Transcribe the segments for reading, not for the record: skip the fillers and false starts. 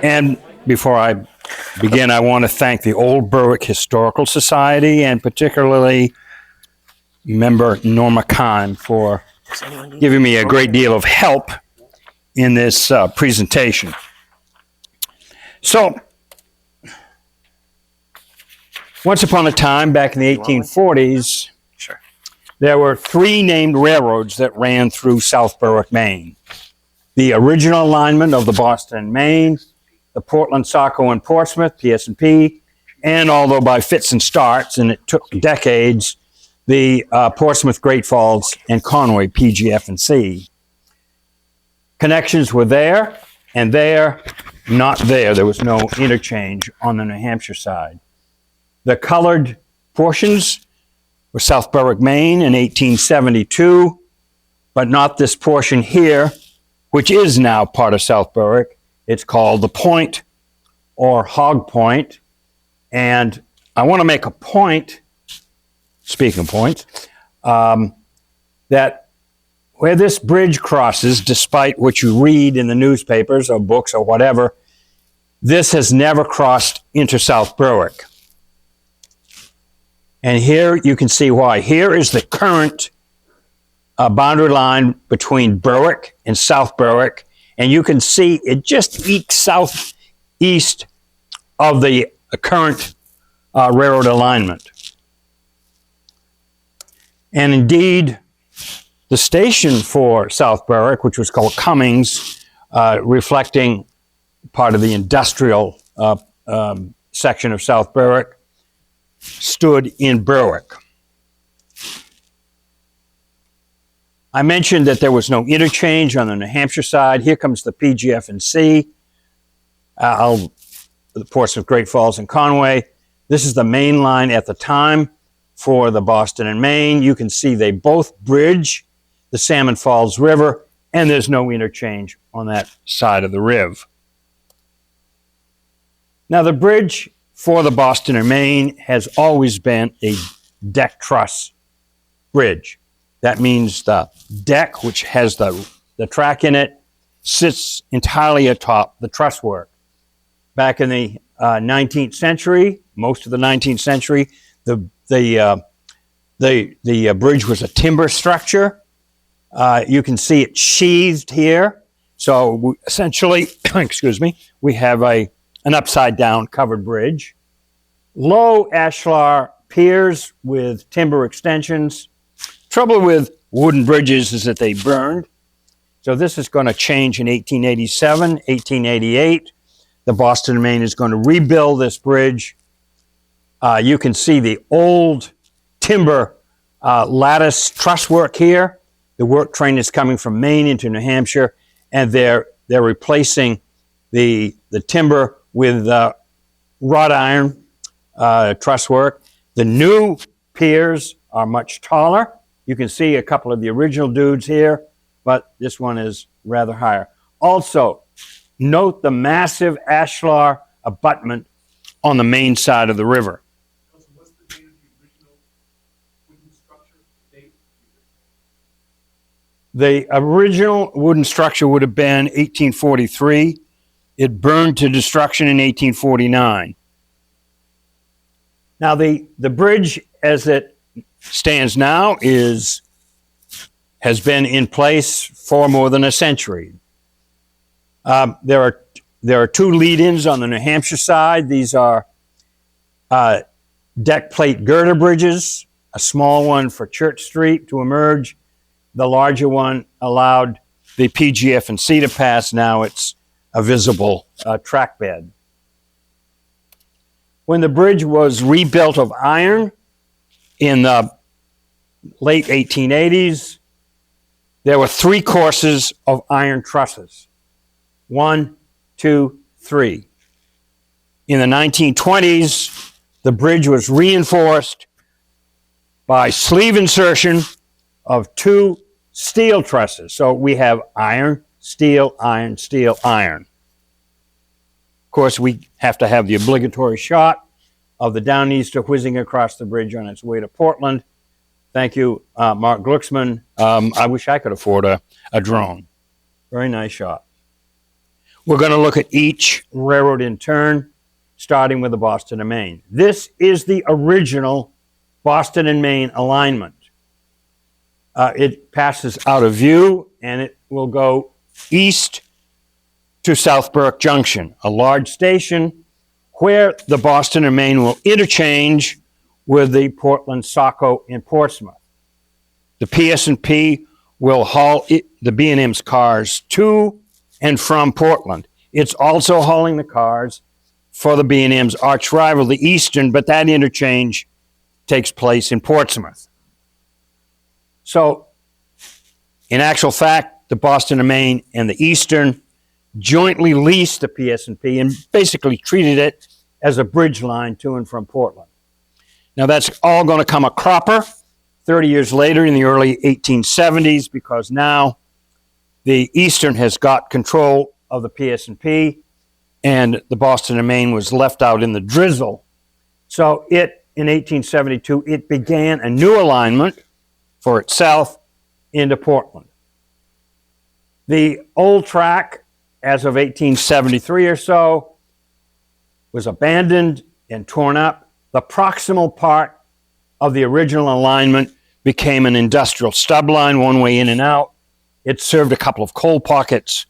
And before I begin, I want to thank the Old Berwick Historical Society and particularly member Norma Kahn for giving me a great deal of help in this presentation. So, once upon a time, back in the 1840s, there were 3 named railroads that ran through South Berwick, Maine. The original alignment of the Boston and Maine, the Portland, Saco, and Portsmouth, PS&P, and although by fits and starts, and it took decades, the Portsmouth, Great Falls, and Conway, PGF&C. Connections were there, and there, not there. There was no interchange on the New Hampshire side. The colored portions were South Berwick, Maine in 1872, but not this portion here, which is now part of South Berwick. It's called the Point or Hog Point. And I want to make a point, speaking of points, that where this bridge crosses, despite what you read in the newspapers or books or whatever, this has never crossed into South Berwick. And here you can see why. Here is the current boundary line between Berwick and South Berwick, and you can see it just ekes southeast of the current railroad alignment. And indeed, the station for South Berwick, which was called Cummings, reflecting part of the industrial section of South Berwick, stood in Berwick. I mentioned that there was no interchange on the New Hampshire side. Here comes the PGF&C, the Portsmouth, Great Falls, and Conway. This is the main line at the time for the Boston and Maine. You can see they both bridge the Salmon Falls River, and there's no interchange on that side of the riv. Now, the bridge for the Boston and Maine has always been a deck truss bridge. That means the deck, which has the track in it, sits entirely atop the truss work. Back in the 19th century, most of the 19th century, the bridge was a timber structure. You can see it sheathed here. So essentially, excuse me, we have an upside-down covered bridge. Low ashlar piers with timber extensions. Trouble with wooden bridges is that they burned. So this is going to change in 1887, 1888. The Boston and Maine is going to rebuild this bridge. You can see the old timber lattice truss work here. The work train is coming from Maine into New Hampshire, and they're replacing the timber with wrought iron truss work. The new piers are much taller. You can see a couple of the original dudes here, but this one is rather higher. Also, note the massive ashlar abutment on the main side of the river. What's the date of the original wooden structure? The original wooden structure would have been 1843. It burned to destruction in 1849. Now, the bridge as it stands now has been in place for more than a century. There are 2 lead-ins on the New Hampshire side. These are deck plate girder bridges, a small one for Church Street to emerge. The larger one allowed the PGF&C to pass. Now it's a visible track bed. When the bridge was rebuilt of iron in the late 1880s, there were 3 courses of iron trusses. 1, 2, 3. In the 1920s, the bridge was reinforced by sleeve insertion of 2 steel trusses. So we have iron, steel, iron, steel, iron. Of course, we have to have the obligatory shot of the Downeaster whizzing across the bridge on its way to Portland. Thank you, Mark Glucksman. I wish I could afford a drone. Very nice shot. We're going to look at each railroad in turn, starting with the Boston and Maine. This is the original Boston and Maine alignment. It passes out of view, and it will go east to South Berwick Junction, a large station where the Boston and Maine will interchange with the Portland Saco in Portsmouth. The PS&P will haul the B&M's cars to and from Portland. It's also hauling the cars for the B&M's arch rival, the Eastern, but that interchange takes place in Portsmouth. So, in actual fact, the Boston and Maine and the Eastern jointly leased the PS&P and basically treated it as a bridge line to and from Portland. Now, that's all going to come a cropper 30 years later in the early 1870s, because now the Eastern has got control of the PS&P, and the Boston and Maine was left out in the drizzle. So in 1872, it began a new alignment for itself into Portland. The old track, as of 1873 or so, was abandoned and torn up. The proximal part of the original alignment became an industrial stub line, one way in and out. It served a couple of coal pockets,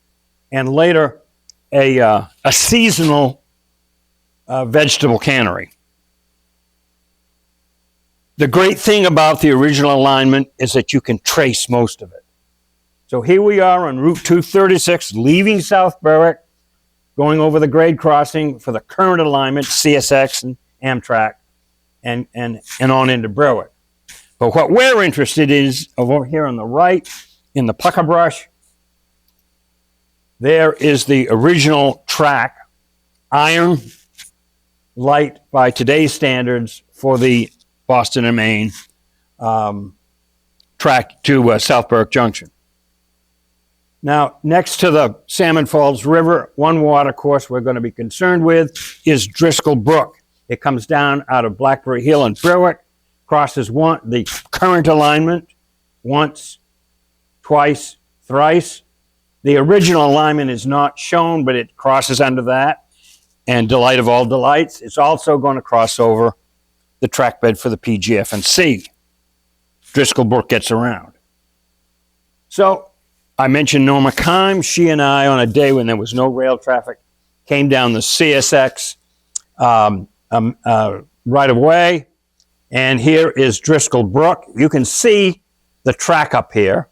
and later a seasonal vegetable cannery. The great thing about the original alignment is that you can trace most of it. So here we are on Route 236, leaving South Berwick, going over the grade crossing for the current alignment, CSX and Amtrak, and on into Berwick. But what we're interested in is over here on the right, in the pucker brush, there is the original track, iron, light by today's standards, for the Boston and Maine track to South Berwick Junction. Now, next to the Salmon Falls River, one water course we're going to be concerned with is Driscoll Brook. It comes down out of Blackberry Hill and Berwick, crosses the current alignment once, twice, thrice. The original alignment is not shown, but it crosses under that. And delight of all delights, it's also going to cross over the track bed for the PGF&C. Driscoll Brook gets around. So, I mentioned Norma Kime. She and I, on a day when there was no rail traffic, came down the CSX right away. And here is Driscoll Brook. You can see the track up here.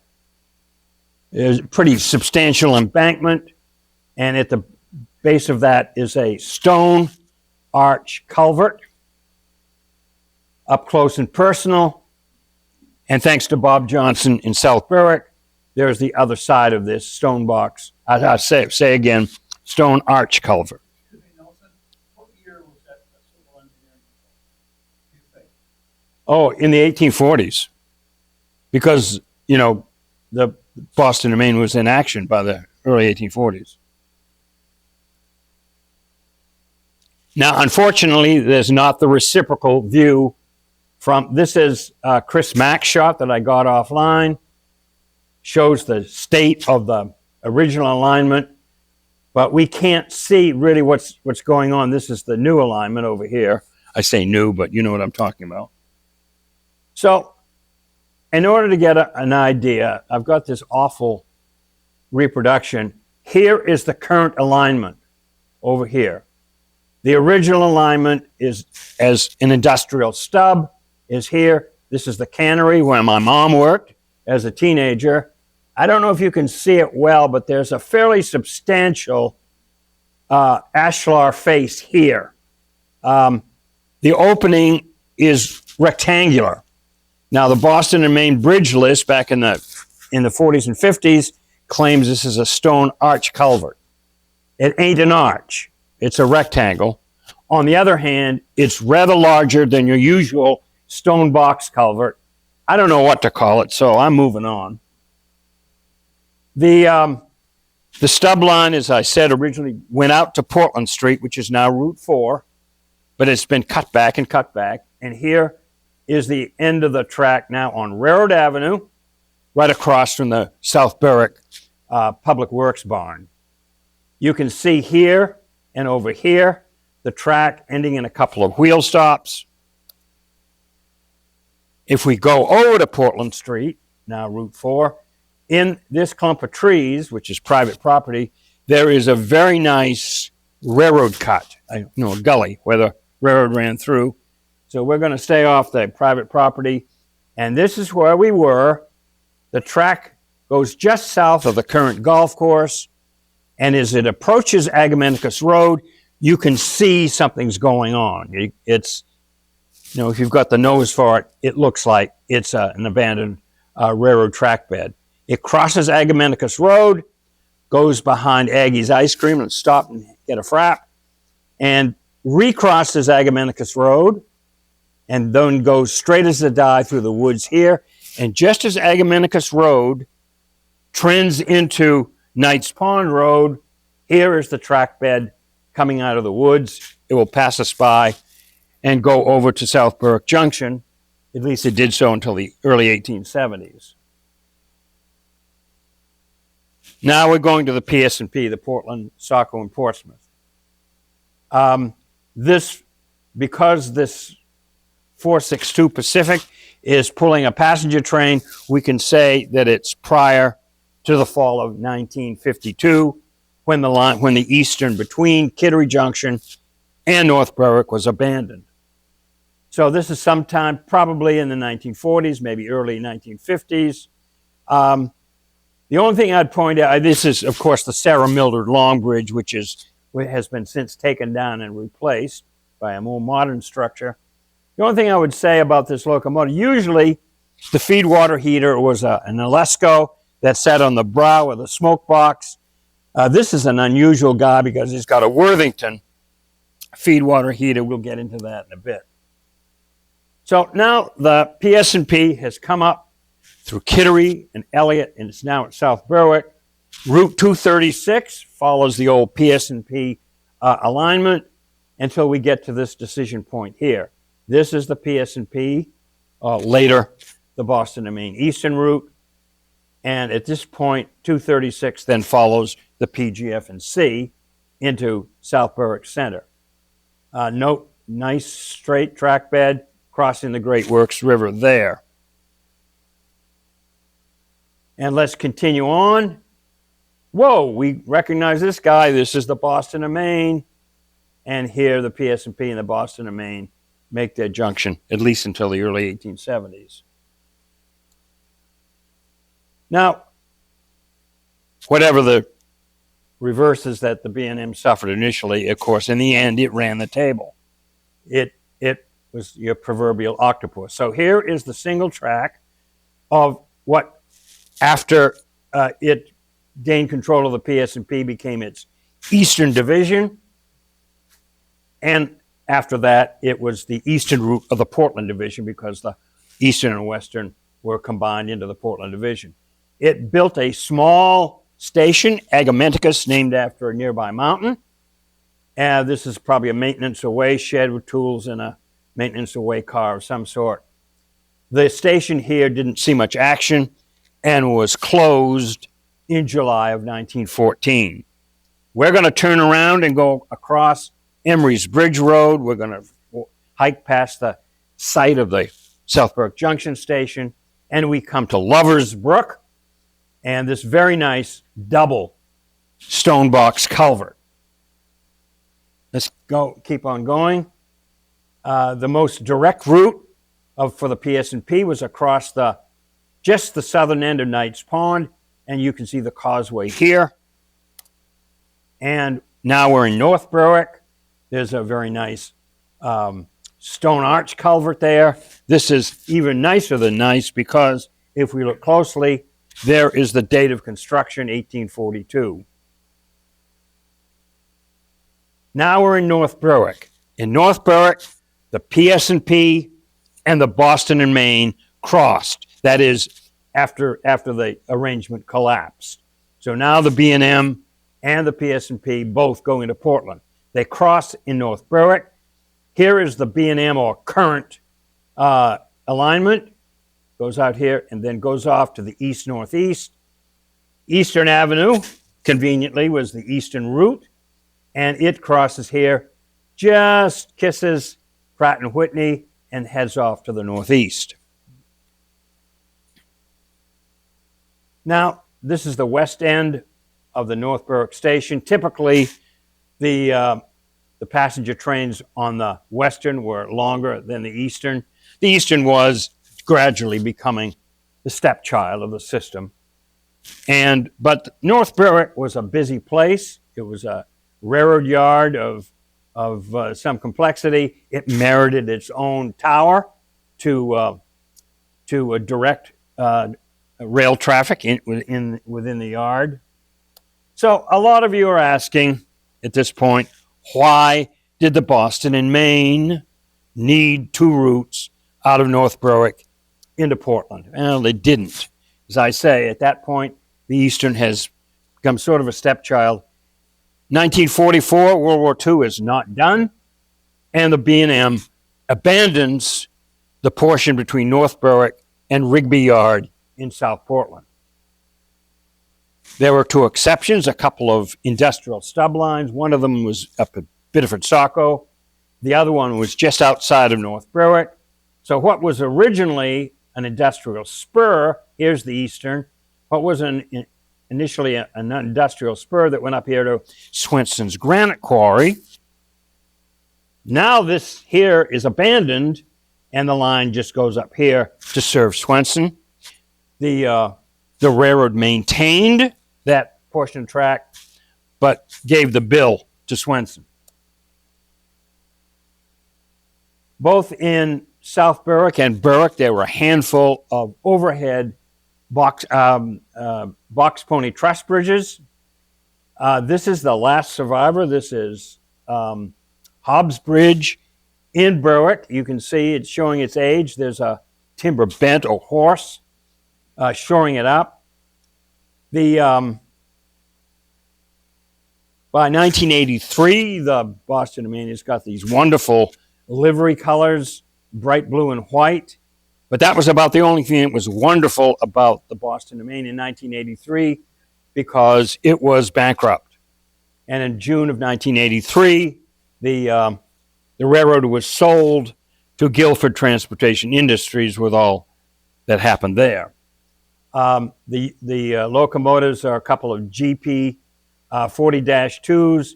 There's a pretty substantial embankment. And at the base of that is a stone arch culvert. Up close and personal. And thanks to Bob Johnson in South Berwick, there's the other side of this stone box. I say again, stone arch culvert. Excuse me, Nelson, what year was that civil engineering, do you think? Oh, in the 1840s. Because, the Boston and Maine was in action by the early 1840s. Now, unfortunately, there's not the reciprocal view from, this is Chris Mack's shot that I got offline. Shows the state of the original alignment, but we can't see really what's going on. This is the new alignment over here. I say new, but you know what I'm talking about. So, in order to get an idea, I've got this awful reproduction. Here is the current alignment over here. The original alignment is as an industrial stub is here. This is the cannery where my mom worked as a teenager. I don't know if you can see it well, but there's a fairly substantial ashlar face here. The opening is rectangular. Now, the Boston and Maine bridge list back in the 40s and 50s claims this is a stone arch culvert. It ain't an arch. It's a rectangle. On the other hand, it's rather larger than your usual stone box culvert. I don't know what to call it, so I'm moving on. The stub line, as I said, originally went out to Portland Street, which is now Route 4, but it's been cut back. And here is the end of the track now on Railroad Avenue, right across from the South Berwick public works barn. You can see here and over here the track ending in a couple of wheel stops. If we go over to Portland Street, now Route 4, in this clump of trees, which is private property, there is a very nice railroad cut, a gully where the railroad ran through. So we're going to stay off the private property. And this is where we were. The track goes just south of the current golf course. And as it approaches Agamenticus Road, you can see something's going on. It's, if you've got the nose for it, it looks like it's an abandoned railroad track bed. It crosses Agamenticus Road, goes behind Aggie's Ice Cream and stop and get a frap, and recrosses Agamenticus Road, and then goes straight as a die through the woods here. And just as Agamenticus Road trends into Knights Pond Road, here is the track bed coming out of the woods. It will pass us by and go over to South Berwick Junction. At least it did so until the early 1870s. Now we're going to the PS&P, the Portland, Saco, and Portsmouth. Because this 462 Pacific is pulling a passenger train, we can say that it's prior to the fall of 1952, when the eastern between Kittery Junction and North Berwick was abandoned. So this is sometime probably in the 1940s, maybe early 1950s. The only thing I'd point out, this is, of course, the Sarah Mildred Long Bridge, which has been since taken down and replaced by a more modern structure. The only thing I would say about this locomotive, usually the feed water heater was an Alesco that sat on the brow of the smoke box. This is an unusual guy because he's got a Worthington feed water heater. We'll get into that in a bit. So now the PS&P has come up through Kittery and Elliott, and it's now at South Berwick. Route 236 follows the old PS&P alignment until we get to this decision point here. This is the PS&P, later the Boston and Maine Eastern route, and at this point, 236 then follows the PGF&C into South Berwick Center. Note, nice straight track bed crossing the Great Works River there. And let's continue on. Whoa, we recognize this guy. This is the Boston and Maine. And here the PS&P and the Boston and Maine make their junction, at least until the early 1870s. Now, whatever the reverses that the B&M suffered initially, of course, in the end, it ran the table. It was your proverbial octopus. So here is the single track of what, after it gained control of the PS&P, became its Eastern Division. And after that, it was the Eastern route of the Portland Division because the Eastern and Western were combined into the Portland Division. It built a small station, Agamenticus, named after a nearby mountain. And this is probably a maintenance away shed with tools and a maintenance away car of some sort. The station here didn't see much action and was closed in July of 1914. We're going to turn around and go across Emery's Bridge Road. We're going to hike past the site of the South Berwick Junction Station, and we come to Lover's Brook and this very nice double stone box culvert. Let's keep on going. The most direct route for the PS&P was across just the southern end of Knights Pond, and you can see the causeway here. And now we're in North Berwick. There's a very nice stone arch culvert there. This is even nicer than nice because if we look closely, there is the date of construction, 1842. Now we're in North Berwick. In North Berwick, the PS&P and the Boston and Maine crossed. That is, after the arrangement collapsed. So now the B&M and the PS&P both go into Portland. They cross in North Berwick. Here is the B&M or current alignment. Goes out here and then goes off to the east-northeast. Eastern Avenue, conveniently, was the eastern route, and it crosses here, just kisses Pratt and Whitney, and heads off to the northeast. Now, this is the west end of the North Berwick station. Typically, the passenger trains on the western were longer than the eastern. The eastern was gradually becoming the stepchild of the system. But North Berwick was a busy place. It was a railroad yard of some complexity. It merited its own tower to direct rail traffic within the yard. So a lot of you are asking at this point, why did the Boston and Maine need two routes out of North Berwick into Portland? Well, they didn't. As I say, at that point, the Eastern has become sort of a stepchild. 1944, World War II is not done, and the B&M abandons the portion between North Berwick and Rigby Yard in South Portland. There were two exceptions, a couple of industrial stub lines. One of them was up at Biddeford-Saco. The other one was just outside of North Berwick. So what was originally an industrial spur, here's the Eastern. What was initially an industrial spur that went up here to Swenson's granite quarry. Now this here is abandoned, and the line just goes up here to serve Swenson. The railroad maintained that portion of track, but gave the bill to Swenson. Both in South Berwick and Berwick, there were a handful of overhead box pony truss bridges. This is the last survivor. This is Hobbs Bridge in Berwick. You can see it's showing its age. There's a timber bent or horse shoring it up. By 1983, the Boston and Maine has got these wonderful livery colors, bright blue and white. But that was about the only thing that was wonderful about the Boston and Maine in 1983, because it was bankrupt. And in June of 1983, the railroad was sold to Guilford Transportation Industries with all that happened there. The locomotives are a couple of GP 40-2s,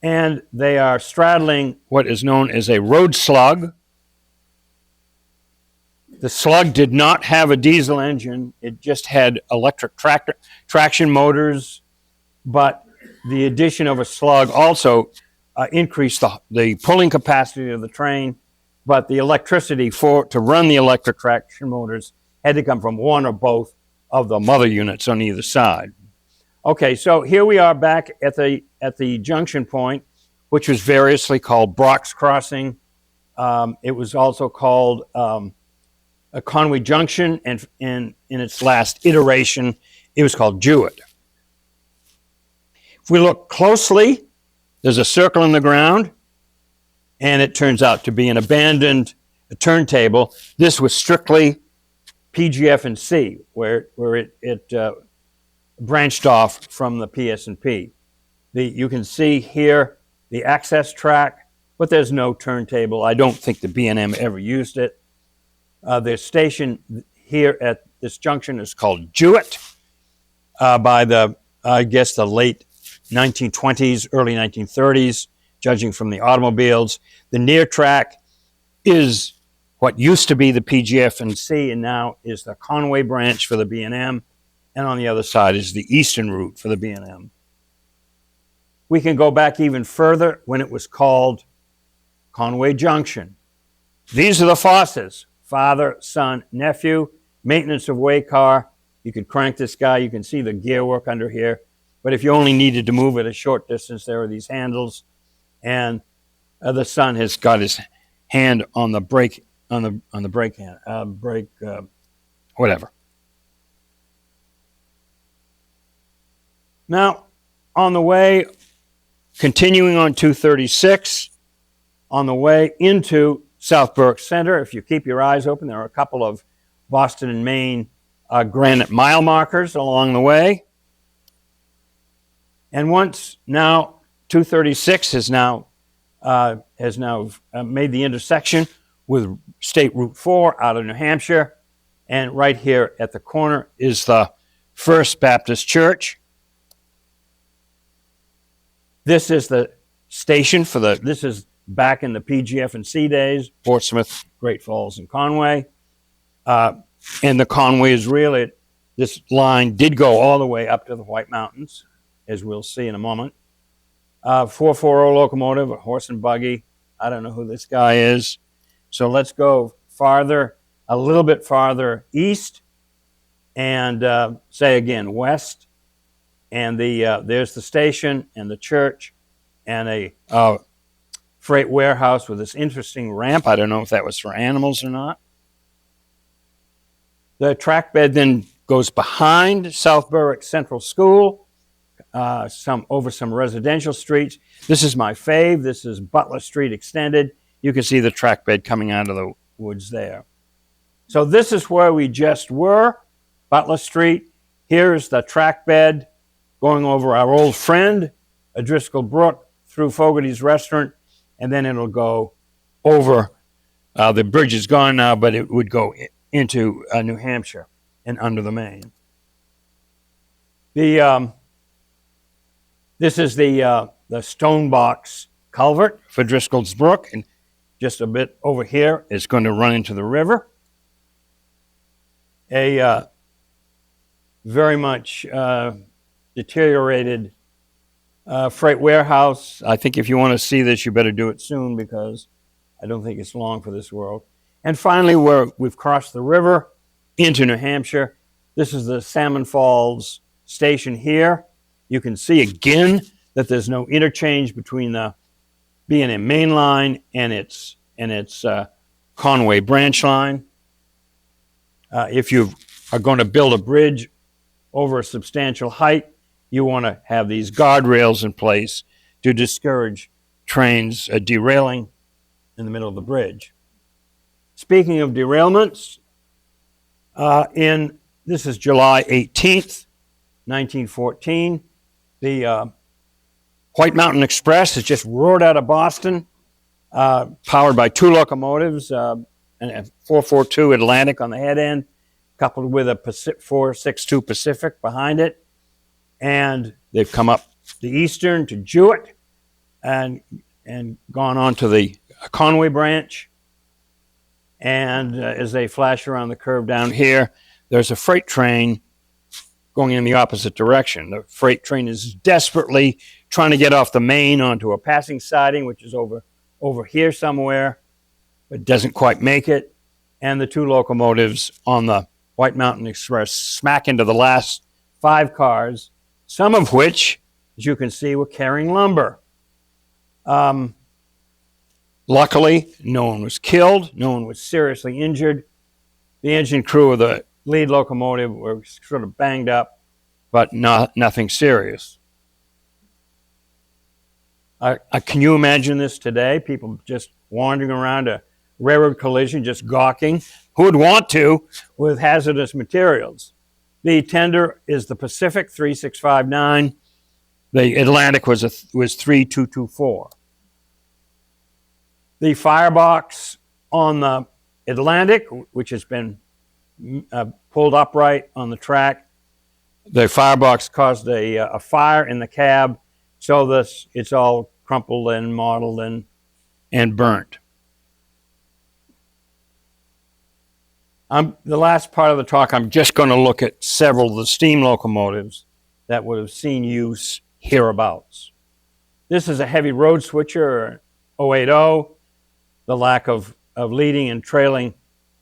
and they are straddling what is known as a road slug. The slug did not have a diesel engine. It just had electric traction motors, but the addition of a slug also increased the pulling capacity of the train, but the electricity to run the electric traction motors had to come from one or both of the mother units on either side. Okay, so here we are back at the junction point, which was variously called Brock's Crossing. It was also called a Conway Junction, and in its last iteration, it was called Jewett. If we look closely, there's a circle in the ground, and it turns out to be an abandoned turntable. This was strictly PGF and C, where it branched off from the PS&P. You can see here the access track, but there's no turntable. I don't think the B&M ever used it. The station here at this junction is called Jewett by the late 1920s, early 1930s, judging from the automobiles. The near track is what used to be the PGF and C, and now is the Conway branch for the B&M, and on the other side is the eastern route for the B&M. We can go back even further when it was called Conway Junction. These are the Fosses, father, son, nephew, maintenance of way car. You could crank this guy. You can see the gear work under here. But if you only needed to move it a short distance, there are these handles, and the son has got his hand on the brake, on the brake hand, whatever. Now, on the way, continuing on 236, on the way into South Berwick Center, if you keep your eyes open, there are a couple of Boston and Maine granite mile markers along the way. And once now, 236 has now made the intersection with State Route 4 out of New Hampshire. And right here at the corner is the First Baptist Church. This is the station this is back in the PGF&C days, Portsmouth, Great Falls, and Conway. And the Conway is really, this line did go all the way up to the White Mountains, as we'll see in a moment. 440 locomotive, a horse and buggy. I don't know who this guy is. So let's go a little bit farther east, and say again west. And there's the station and the church and a freight warehouse with this interesting ramp. I don't know if that was for animals or not. The track bed then goes behind South Berwick Central School, over some residential streets. This is my fave. This is Butler Street extended. You can see the track bed coming out of the woods there. So this is where we just were, Butler Street. Here's the track bed going over our old friend, Driscoll Brook, through Fogarty's Restaurant, and then it'll go over, the bridge is gone now, but it would go into New Hampshire and under the Maine. This is the stone box culvert for Driscoll's Brook, and just a bit over here is going to run into the river. A very much deteriorated freight warehouse. I think if you want to see this, you better do it soon, because I don't think it's long for this world. And finally, we've crossed the river into New Hampshire. This is the Salmon Falls station here. You can see again that there's no interchange between the B&M main line and its Conway branch line. If you are going to build a bridge over a substantial height, you want to have these guardrails in place to discourage trains derailing in the middle of the bridge. Speaking of derailments, this is July 18th, 1914. The White Mountain Express has just roared out of Boston, powered by two locomotives, and a 442 Atlantic on the head end, coupled with a 462 Pacific behind it. And they've come up the Eastern to Jewett and gone on to the Conway branch. And as they flash around the curve down here, there's a freight train going in the opposite direction. The freight train is desperately trying to get off the Main onto a passing siding, which is over here somewhere, but doesn't quite make it. And the two locomotives on the White Mountain Express smack into the last 5 cars, some of which, as you can see, were carrying lumber. Luckily, no one was killed. No one was seriously injured. The engine crew of the lead locomotive were sort of banged up, but nothing serious. Can you imagine this today? People just wandering around a railroad collision, just gawking. Who would want to with hazardous materials? The tender is the Pacific 3659. The Atlantic was 3224. The firebox on the Atlantic, which has been pulled upright on the track, the firebox caused a fire in the cab, so it's all crumpled and mottled and burnt. The last part of the talk, I'm just going to look at several of the steam locomotives that would have seen use hereabouts. This is a heavy road switcher, 080. The lack of leading and trailing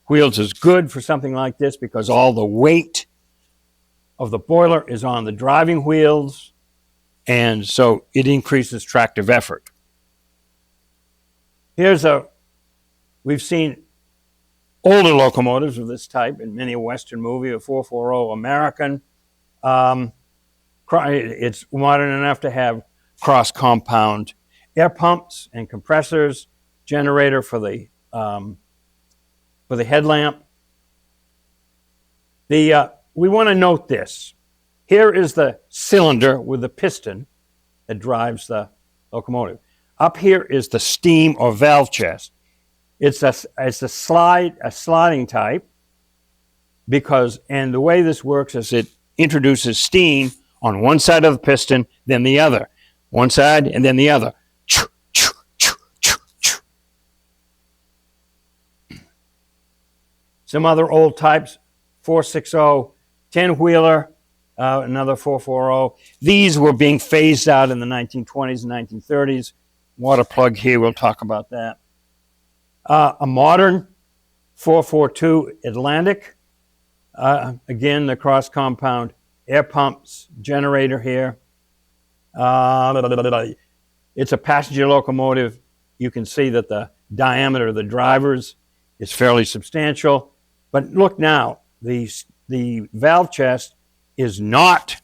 wheels is good for something like this because all the weight of the boiler is on the driving wheels, and so it increases tractive effort. We've seen older locomotives of this type in many a Western movie, a 440 American. It's modern enough to have cross-compound air pumps and compressors, generator for the headlamp. We want to note this. Here is the cylinder with the piston that drives the locomotive. Up here is the steam or valve chest. It's a sliding type and the way this works is it introduces steam on one side of the piston, then the other. One side and then the other. Some other old types, 460, 10-wheeler, another 440. These were being phased out in the 1920s and 1930s. Water plug here, we'll talk about that. A modern 442 Atlantic. Again, the cross compound air pumps generator here. It's a passenger locomotive. You can see that the diameter of the drivers is fairly substantial. But look now, the valve chest is not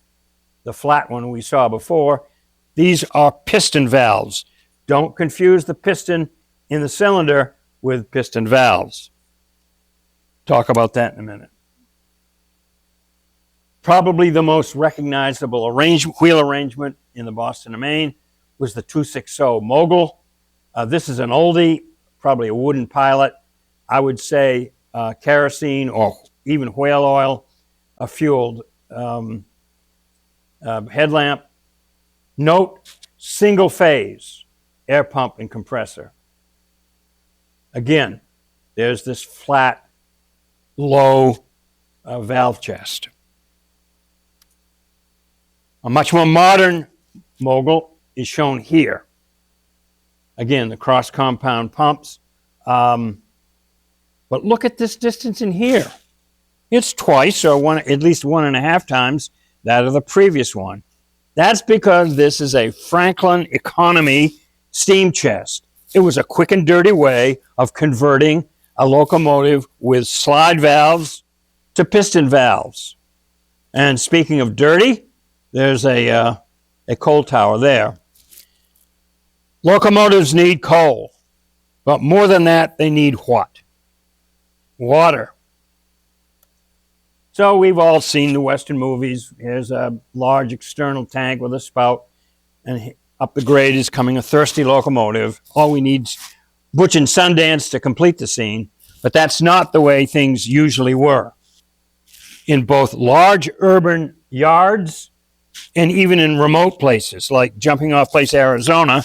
the flat one we saw before. These are piston valves. Don't confuse the piston in the cylinder with piston valves. Talk about that in a minute. Probably the most recognizable wheel arrangement in the Boston and Maine was the 260 Mogul. This is an oldie, probably a wooden pilot. I would say kerosene or even whale oil fueled headlamp. Note, single phase, air pump and compressor. Again, there's this flat, low valve chest. A much more modern Mogul is shown here. Again, the cross compound pumps. But look at this distance in here. It's twice or at least 1.5 times that of the previous one. That's because this is a Franklin economy steam chest. It was a quick and dirty way of converting a locomotive with slide valves to piston valves. And speaking of dirty, there's a coal tower there. Locomotives need coal, but more than that, they need what? Water. So we've all seen the Western movies. Here's a large external tank with a spout, and up the grade is coming a thirsty locomotive. All we need is Butch and Sundance to complete the scene, but that's not the way things usually were. In both large urban yards and even in remote places, like Jumping Off Place, Arizona,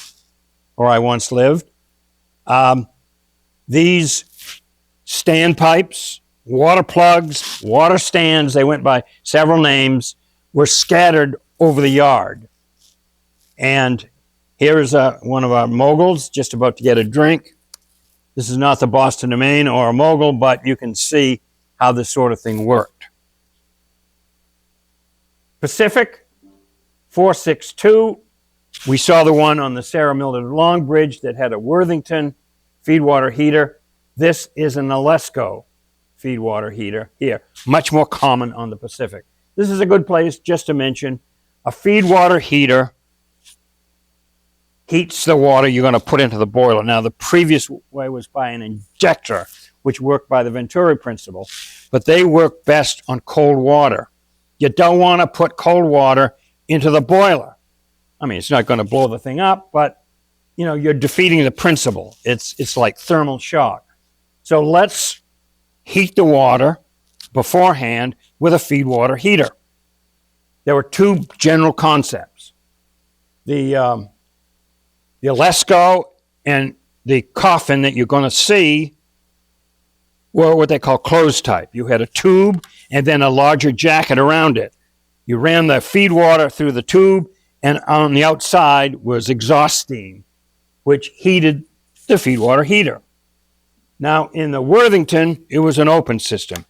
where I once lived, these standpipes, water plugs, water stands, they went by several names, were scattered over the yard. And here is one of our Moguls just about to get a drink. This is not the Boston and Maine or a Mogul, but you can see how this sort of thing worked. Pacific 462. We saw the one on the Sarah Mildred Long Bridge that had a Worthington feedwater heater. This is an Alesco feedwater heater here, much more common on the Pacific. This is a good place just to mention a feedwater heater heats the water you're going to put into the boiler. Now, the previous way was by an injector, which worked by the Venturi principle, but they work best on cold water. You don't want to put cold water into the boiler. I mean, it's not going to blow the thing up, but you're defeating the principle. It's like thermal shock. So let's heat the water beforehand with a feedwater heater. There were two general concepts. The Alesco and the coffin that you're going to see were what they call closed type. You had a tube and then a larger jacket around it. You ran the feed water through the tube, and on the outside was exhaust steam, which heated the feedwater heater. Now, in the Worthington, it was an open system.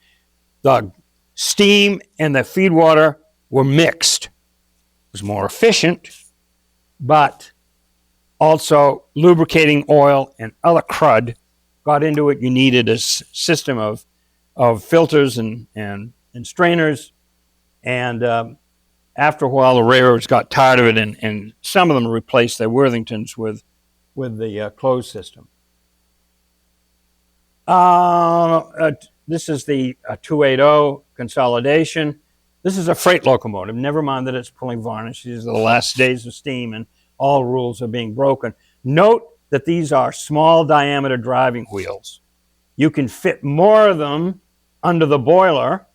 The steam and the feedwater were mixed. It was more efficient, but also lubricating oil and other crud got into it. You needed a system of filters and strainers, and after a while the railroads got tired of it, and some of them replaced their Worthingtons with the closed system. This is the 280 consolidation. This is a freight locomotive. Never mind that it's pulling varnish. These are the last days of steam, and all rules are being broken. Note that these are small diameter driving wheels. You can fit more of them under the boiler,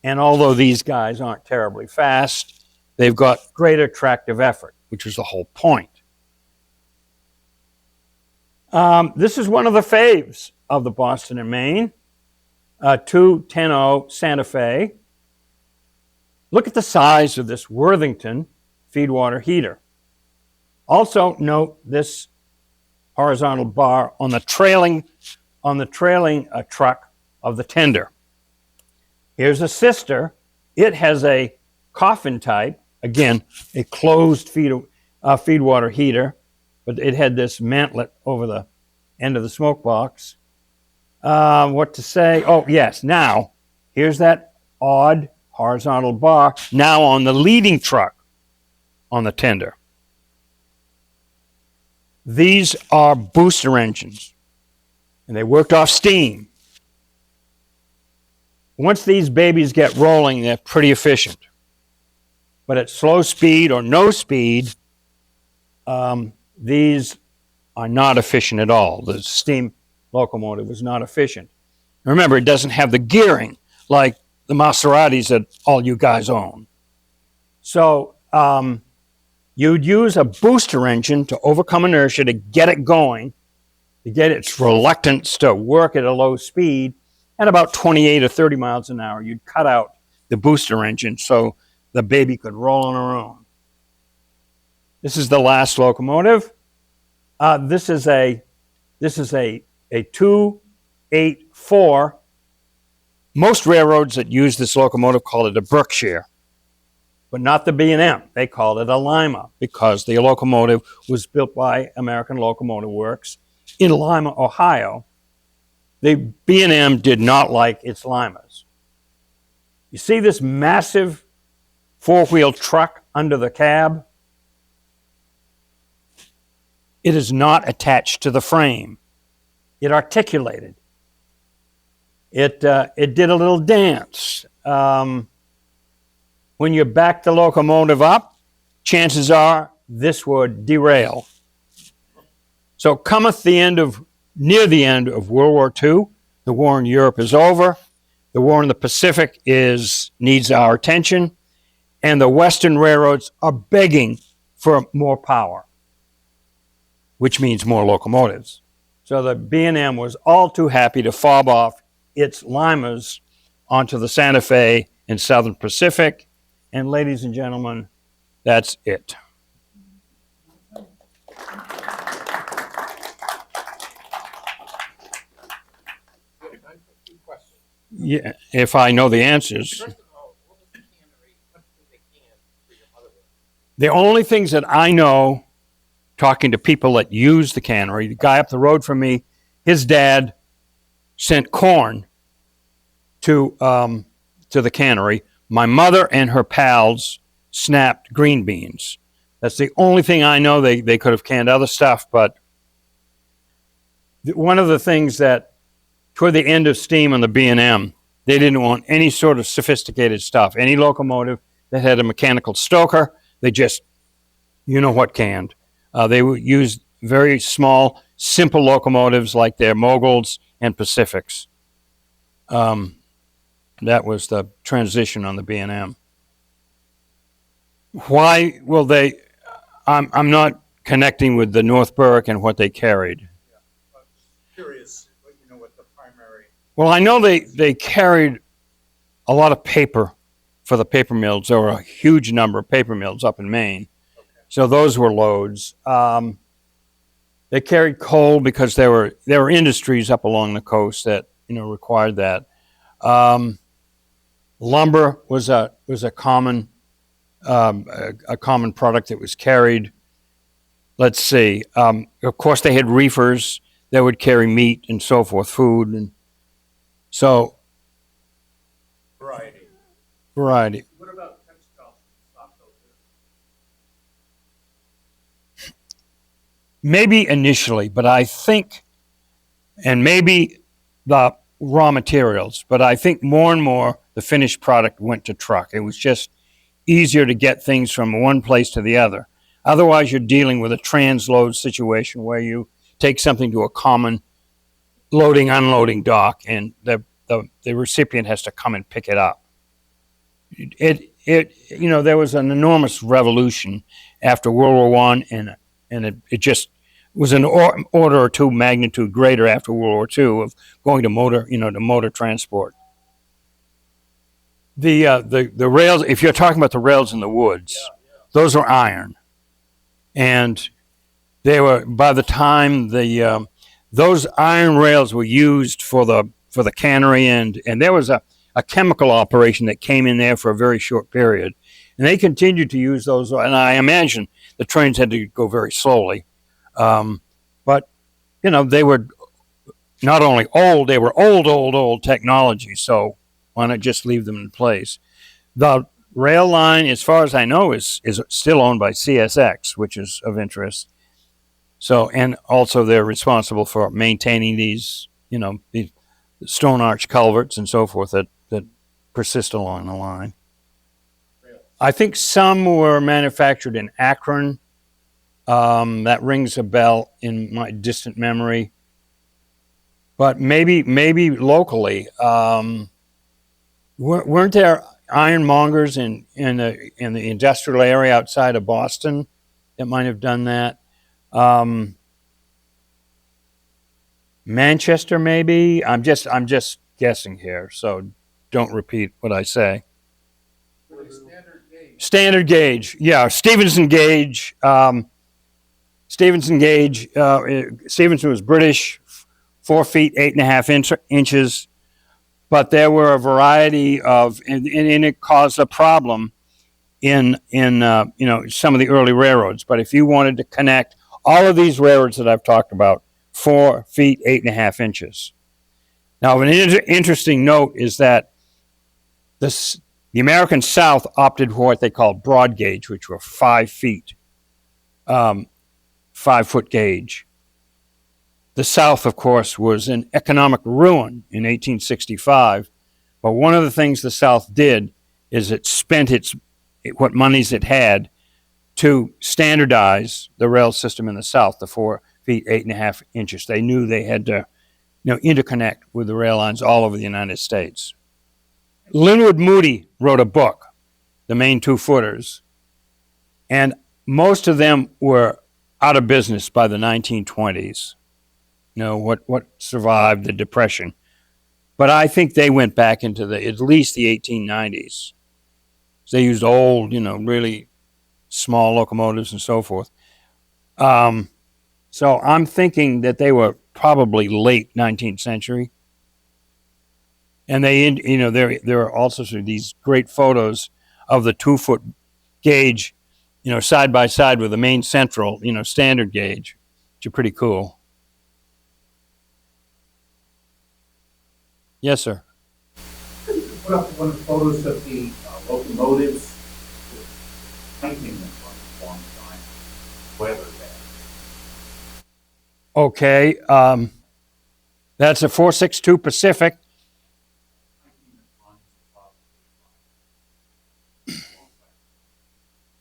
and although these guys aren't terribly fast, they've got greater tractive effort, which is the whole point. This is one of the faves of the Boston and Maine, 210 Santa Fe. Look at the size of this Worthington feedwater heater. Also note this horizontal bar on the trailing truck of the tender. Here's a sister. It has a coffin type, again, a closed feedwater heater, but it had this mantlet over the end of the smoke box. What to say? Oh, yes. Now, here's that odd horizontal bar, now on the leading truck on the tender. These are booster engines, and they worked off steam. Once these babies get rolling, they're pretty efficient. But at slow speed or no speed, these are not efficient at all. The steam locomotive was not efficient. Remember, it doesn't have the gearing like the Maseratis that all you guys own. So you'd use a booster engine to overcome inertia to get it going, to get its reluctance to work at a low speed. At about 28 or 30 miles an hour, you'd cut out the booster engine so the baby could roll on her own. This is the last locomotive. This is a 284. Most railroads that use this locomotive call it a Berkshire, but not the B&M. They call it a Lima because the locomotive was built by American Locomotive Works in Lima, Ohio. The B&M did not like its Limas. You see this massive four-wheel truck under the cab? It is not attached to the frame. It articulated. It did a little dance. When you back the locomotive up, chances are this would derail. So cometh near the end of World War II. The war in Europe is over. The war in the Pacific needs our attention. And the Western railroads are begging for more power, which means more locomotives. So the B&M was all too happy to fob off its Limas onto the Santa Fe and Southern Pacific. And ladies and gentlemen, that's it. Yeah, if I know the answers. First of all, what was the cannery? What did they can for your mother with? The only things that I know, talking to people that use the cannery, the guy up the road from me, his dad sent corn to the cannery. My mother and her pals snapped green beans. That's the only thing I know. They could have canned other stuff, but one of the things that toward the end of steam on the B&M, they didn't want any sort of sophisticated stuff. Any locomotive that had a mechanical stoker, they just, canned. They would use very small, simple locomotives like their Moguls and Pacifics. That was the transition on the B&M. Why will they? I'm not connecting with the North Berwick and what they carried. Yeah, I'm curious, what the primary. Well, I know they carried a lot of paper for the paper mills. There were a huge number of paper mills up in Maine. Okay. So those were loads. They carried coal because there were industries up along the coast that required that. Lumber was a common product that was carried. Let's see. Of course, they had reefers that would carry meat and so forth, food, and so variety. What about textiles? Stop those here. Maybe initially, but I think, and maybe the raw materials, but I think more and more the finished product went to truck. It was just easier to get things from one place to the other. Otherwise, you're dealing with a transload situation where you take something to a common loading, unloading dock, and the recipient has to come and pick it up. There was an enormous revolution after World War One, and it just was an order or two magnitude greater after World War Two of going to motor transport. The rails, if you're talking about the rails in the woods, those are iron, and they were, by the time those iron rails were used for the cannery, and there was a chemical operation that came in there for a very short period, and they continued to use those. And I imagine the trains had to go very slowly, but they were not only old, they were old technology. So why not just leave them in place? The rail line, as far as I know, is still owned by CSX, which is of interest. So, and also they're responsible for maintaining these stone arch culverts and so forth that persist along the line. I think some were manufactured in Akron. That rings a bell in my distant memory. But maybe locally, weren't there ironmongers in the industrial area outside of Boston that might have done that? Manchester, maybe. I'm just guessing here, so don't repeat what I say. Standard gauge, yeah. Stevenson gauge. Stevenson was British, 4 feet 8.5 inches, but there were a variety of, and it caused a problem in some of the early railroads. But if you wanted to connect all of these railroads that I've talked about, 4 feet 8.5 inches. Now, an interesting note is that the American South opted for what they called broad gauge, which were 5 feet, 5-foot gauge. The South, of course, was in economic ruin in 1865. But one of the things the South did is it spent what monies it had to standardize the rail system in the South, the 4 feet 8.5 inches. They knew they had to interconnect with the rail lines all over the United States. Linwood Moody wrote a book, The Maine Two-Footers, and most of them were out of business by the 1920s. What survived the Depression. But I think they went back into at least the 1890s. They used old, really small locomotives and so forth. So I'm thinking that they were probably late 19th century. And there are also these great photos of the 2-foot gauge, side by side with the Maine Central, standard gauge, which are pretty cool. Yes, sir. Put up one of the photos of the locomotives cranking them for a long time. Weather that. Okay. That's a 462 Pacific.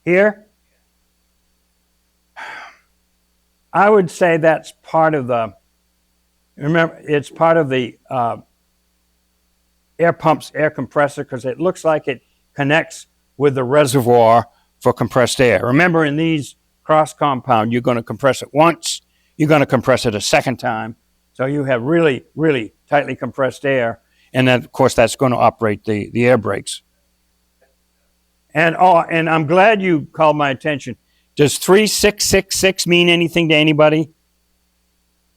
Here? I would say that's part of it's part of the air pumps, air compressor, because it looks like it connects with the reservoir for compressed air. Remember, in these cross compound, you're going to compress it once, you're going to compress it a second time. So you have really, really tightly compressed air. And then, of course, that's going to operate the air brakes. And I'm glad you called my attention. Does 3666 mean anything to anybody?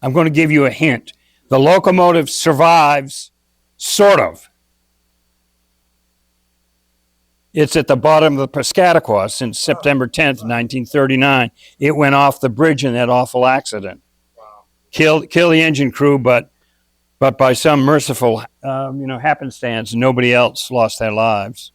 I'm going to give you a hint. The locomotive survives, sort of. It's at the bottom of the Piscataqua since September 10th, 1939. It went off the bridge in that awful accident. Wow. Killed the engine crew, but by some merciful happenstance, nobody else lost their lives.